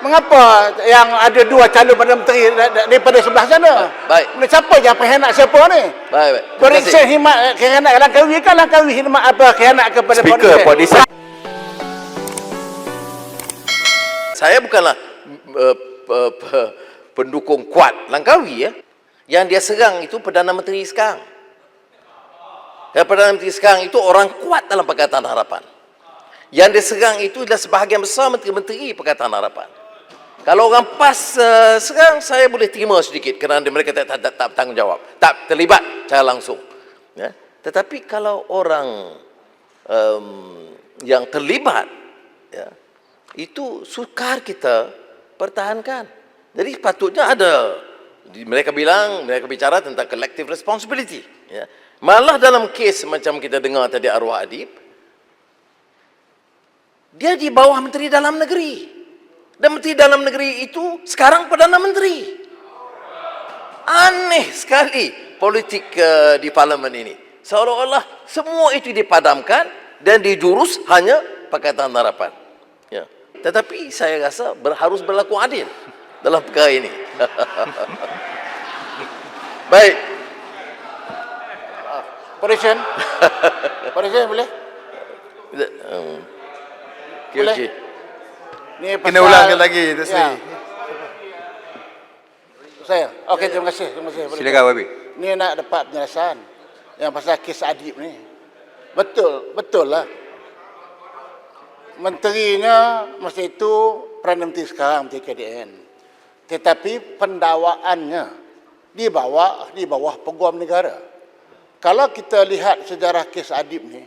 Mengapa yang ada dua calon Perdana Menteri daripada sebelah sana? Baik. Siapa yang pengkhianat siapa ni? Baik. Periksa khidmat khianat Langkawi kan Langkawi khidmat apa khianat kepada Speaker Podisa. Saya bukanlah pendukung kuat Langkawi ya. Yang dia serang itu Perdana Menteri sekarang. Dan Perdana Menteri sekarang itu orang kuat dalam Pakatan Harapan. Yang dia serang itu adalah sebahagian besar menteri-menteri Pakatan Harapan. Kalau orang PAS serang, saya boleh terima sedikit kerana mereka tak bertanggung jawab, tak terlibat secara langsung. Ya. Tetapi kalau orang yang terlibat, ya, itu sukar kita pertahankan. Jadi patutnya ada. Mereka bicara tentang collective responsibility. Ya. Malah dalam kes macam kita dengar tadi arwah Adib, dia di bawah Menteri Dalam Negeri. Dan Menteri Dalam Negeri itu sekarang Perdana Menteri. Aneh sekali politik di parlimen ini. Seolah-olah semua itu dipadamkan dan dijurus hanya Pakatan Harapan. Ya. Tetapi saya rasa harus berlaku adil dalam perkara ini. Baik. Perisian boleh? Okey. Ni Kena ulangkan lagi, Tan Sri. Ya. Saya. Okey, terima kasih. Silakan, Wabi. Ni nak dapat penjelasan yang pasal kes Adib ni. Betul lah. Menterinya masa itu Perdana Menteri sekarang, Menteri KDN. Tetapi pendakwaannya di bawah Peguam Negara. Kalau kita lihat sejarah kes Adib ni,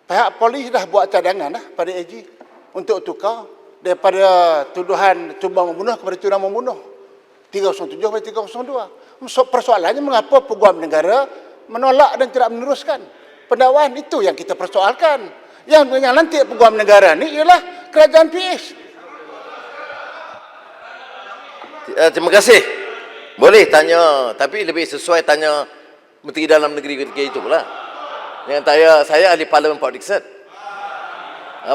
pihak polis dah buat cadangan pada AG untuk tukar daripada tuduhan cuba membunuh kepada tuduhan membunuh 307 pada 302. Persoalannya mengapa Peguam Negara menolak dan tidak meneruskan pendakwaan, itu yang kita persoalkan. Yang lantik Peguam Negara ni ialah kerajaan PS. Terima kasih. Boleh tanya, tapi lebih sesuai tanya Menteri Dalam Negeri ketika itu pula. Yang saya ahli Parlimen Port Dickson.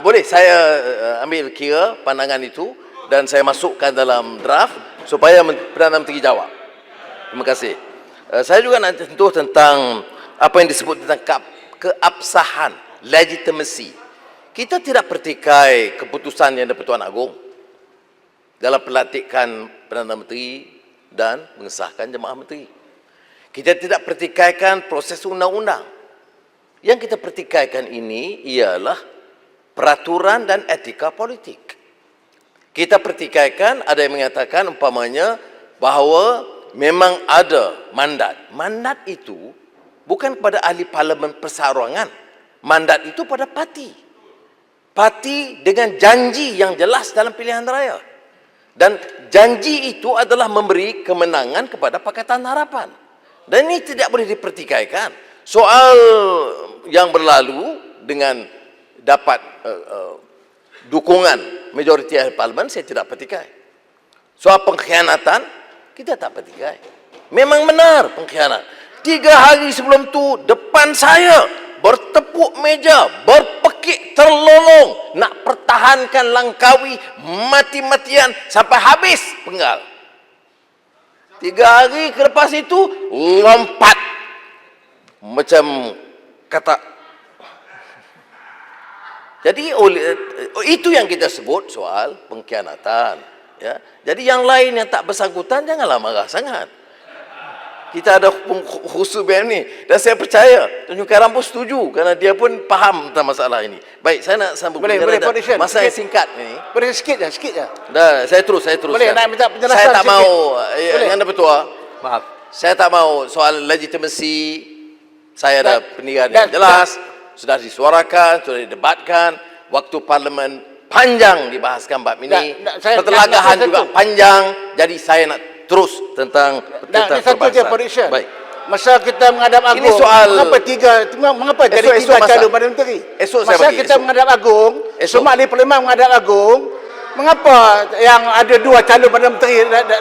Boleh saya ambil kira pandangan itu dan saya masukkan dalam draft supaya Perdana Menteri jawab. Terima kasih. Saya juga nak sentuh tentang apa yang disebut tentang keabsahan, legitimacy. Kita tidak pertikai keputusan yang di-Pertuan Agong dalam pelantikan Perdana Menteri dan mengesahkan Jemaah Menteri. Kita tidak pertikaikan proses undang-undang. Yang kita pertikaikan ini ialah peraturan dan etika politik. Kita pertikaikan, ada yang mengatakan umpamanya bahawa memang ada mandat. Mandat itu bukan kepada ahli parlimen perseorangan. Mandat itu pada parti. Parti dengan janji yang jelas dalam pilihan raya. Dan janji itu adalah memberi kemenangan kepada Pakatan Harapan. Dan ini tidak boleh dipertikaikan. Soal yang berlalu dengan dapat dukungan majoriti ahli parlimen, saya tidak pertikai. Soal pengkhianatan, kita tak pertikai. Memang benar pengkhianat. 3 hari sebelum tu depan saya bertepuk meja, berpekik terlolong nak pertahankan Langkawi mati-matian sampai habis penggal. 3 hari lepas itu lompat macam kata. Jadi itu yang kita sebut soal pengkhianatan. Ya. Jadi yang lain yang tak bersangkutan janganlah marah sangat. Kita ada khusus BM ni dan saya percaya Tun Karam pun setuju kerana dia pun faham tentang masalah ini. Baik, saya nak sambung masa yang singkat ni. Boleh sikit je. Dah, saya terus. Boleh nak minta penjelasan. Saya tak mau yang Datuk-Tua. Maaf. Saya tak mau soal legitimacy. Saya ada pendirian yang jelas. Sudah disuarakan, sudah didebatkan, waktu parlimen panjang dibahaskan bab ini, pertelagahan juga panjang, jadi saya nak terus tentang perbahasan. Baik. Masa kita menghadap Agong, ini soal mengapa jadi 3 calon Perdana Menteri? Masa kita menghadap Agong, semua ahli parlimen menghadap Agong, mengapa yang ada 2 calon Perdana Menteri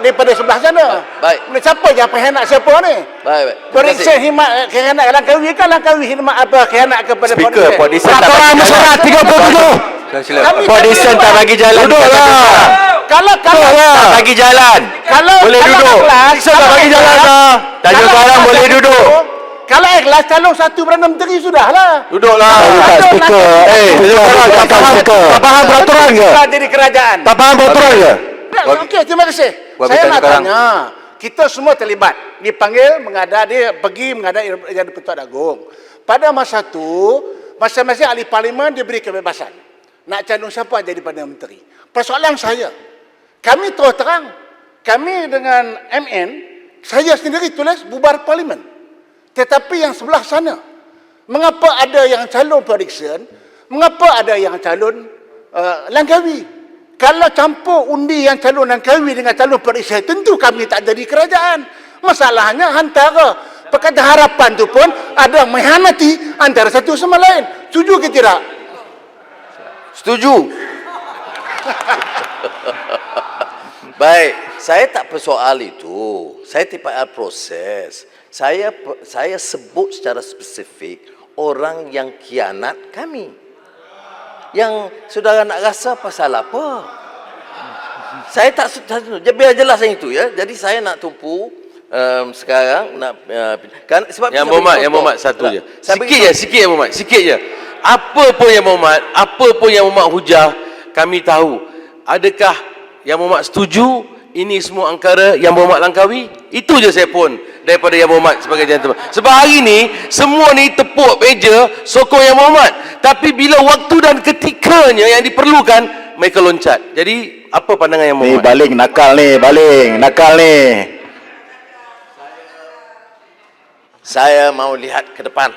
daripada sebelah sana? Baik. Siapa yang pengkhianat siapa ni? Baik. Periksa khidmat khianat Langkawi kan Langkawi khidmat apa khianat kepada Speaker Podisa. Peraturan Mesyuarat 37. Sila. Kami- Pak Dixon tak bagi jalan. Duduklah. Kalau Tak bagi jalan. Boleh duduk. Dixon tak bagi jalan dah. Tanya sekarang boleh duduk. Kalau ikhlas calon satu Perdana Menteri sudahlah. Duduklah. Tak speaker. Tak faham peraturan ke? Jadi kerajaan. Tak faham peraturan ke? Okey, terima kasih. Buat Saya bertanya nak sekarang. tanya, kita semua terlibat. Dipanggil menghadap, dia pergi menghadap Yang di-Pertuan Agong. Pada masa itu, masing-masing ahli parlimen diberi kebebasan. Nak calon siapa jadi Perdana Menteri. Persoalan saya, kami terus terang, kami dengan MN, saya sendiri tulis bubar parlimen. Tetapi yang sebelah sana, mengapa ada yang calon prediction, mengapa ada yang calon Langkawi? Kalau campur undi yang calon Langkawi dengan calon prediction, tentu kami tak jadi kerajaan. Masalahnya antara Pakatan Harapan tu pun ada mengkhianati antara satu sama lain. Setuju ke tidak? Setuju. Baik, saya tak persoal itu. Saya tidak proses. Saya sebut secara spesifik orang yang khianat kami. Yang saudara nak rasa pasal apa? Saya tak biar jelas yang itu ya. Jadi saya nak tumpu sekarang nak kan sebab Yang Muhammad satu je. Sikit ya Muhammad, sikit je. Apa pun yang Muhammad hujah, kami tahu. Adakah yang Muhammad setuju ini semua angkara yang Muhammad Langkawi? Itu je saya pun daripada yang Muhammad sebagai gentleman. Sebab hari ni semua ni tepuk meja sokong yang Muhammad. Tapi bila waktu dan ketikanya yang diperlukan, mereka loncat. Jadi apa pandangan yang Ni Muhammad? baling nakal ni. saya mau lihat ke depan.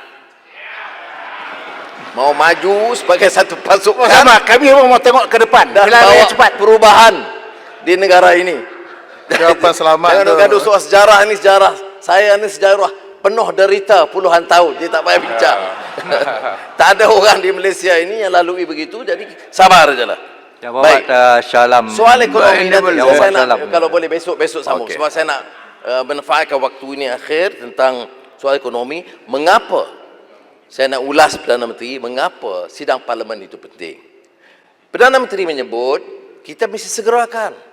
Mau maju sebagai satu pasukan Sama, kami pun mau tengok ke depan. dan Bila bawa raya cepat. perubahan di negara ini. Jawapan selamat Jangan tu. gaduh soal sejarah ni sejarah. Saya ni sejarah penuh derita puluhan tahun. Dia tak payah bincang. Tak ada orang di Malaysia ini yang lalui begitu. Jadi sabar je lah. Yang Muhammad Syalam. Soal ekonomi Yang nanti Muhammad saya nak, Syalam. kalau boleh besok sambung. Okey. Sebab saya nak manfaatkan waktu ini akhir tentang soal ekonomi. Mengapa saya nak ulas Perdana Menteri, mengapa sidang parlimen itu penting. Perdana Menteri menyebut kita mesti segerakan.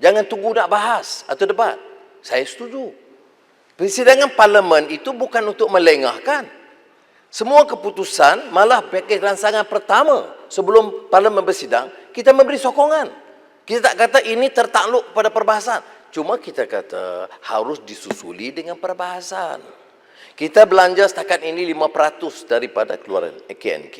Jangan tunggu nak bahas atau debat. Saya setuju. Persidangan parlimen itu bukan untuk melengahkan. Semua keputusan, malah pakej rancangan pertama sebelum parlimen bersidang, kita memberi sokongan. Kita tak kata ini tertakluk pada perbahasan. Cuma kita kata harus disusuli dengan perbahasan. Kita belanja setakat ini 5% daripada keluaran KNK.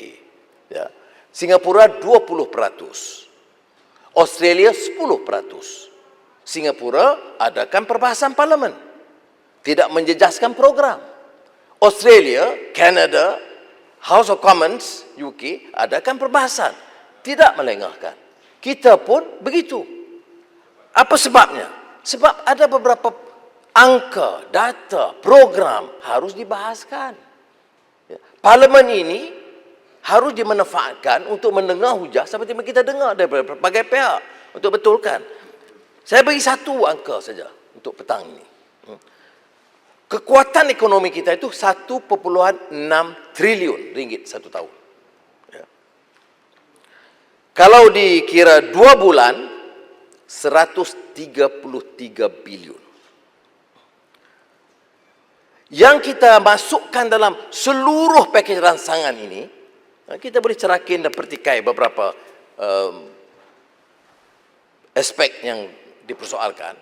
Ya. Singapura 20%. Australia 10%. Singapura adakan perbahasan parlimen. Tidak menjejaskan program. Australia, Canada, House of Commons, UK adakan perbahasan. Tidak melengahkan. Kita pun begitu. Apa sebabnya? Sebab ada beberapa angka, data, program harus dibahaskan. Ya. Parlimen ini harus dimanfaatkan untuk mendengar hujah seperti yang kita dengar daripada berbagai pihak untuk betulkan. Saya bagi satu angka saja untuk petang ini. Kekuatan ekonomi kita itu 1.6 triliun ringgit satu tahun. Ya. Kalau dikira 2 bulan, 133 bilion. Yang kita masukkan dalam seluruh pakej rancangan ini, kita boleh cerakin dan pertikai beberapa aspek yang dipersoalkan.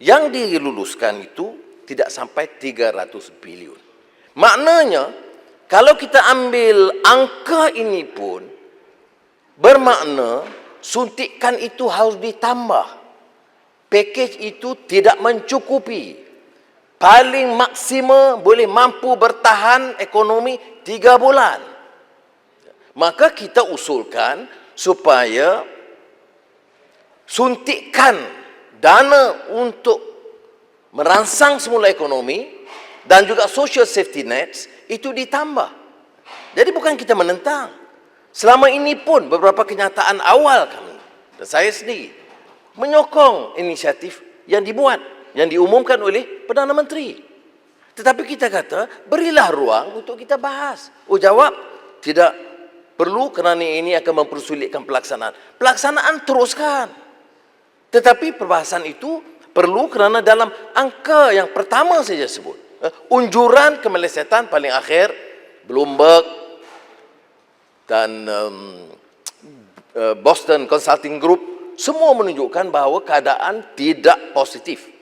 Yang diluluskan itu tidak sampai 300 bilion. Maknanya, kalau kita ambil angka ini pun, bermakna suntikan itu harus ditambah. Pakej itu tidak mencukupi. Paling maksima boleh mampu bertahan ekonomi 3 bulan. Maka kita usulkan supaya suntikan dana untuk merangsang semula ekonomi dan juga social safety nets itu ditambah. Jadi bukan kita menentang. Selama ini pun beberapa kenyataan awal kami dan saya sendiri menyokong inisiatif yang dibuat, yang diumumkan oleh Perdana Menteri. Tetapi kita kata, berilah ruang untuk kita bahas. Oh, jawab, tidak perlu kerana ini akan mempersulitkan pelaksanaan. Pelaksanaan teruskan. Tetapi perbahasan itu perlu kerana dalam angka yang pertama saja sebut. Unjuran kemelesetan paling akhir, Bloomberg dan Boston Consulting Group semua menunjukkan bahawa keadaan tidak positif.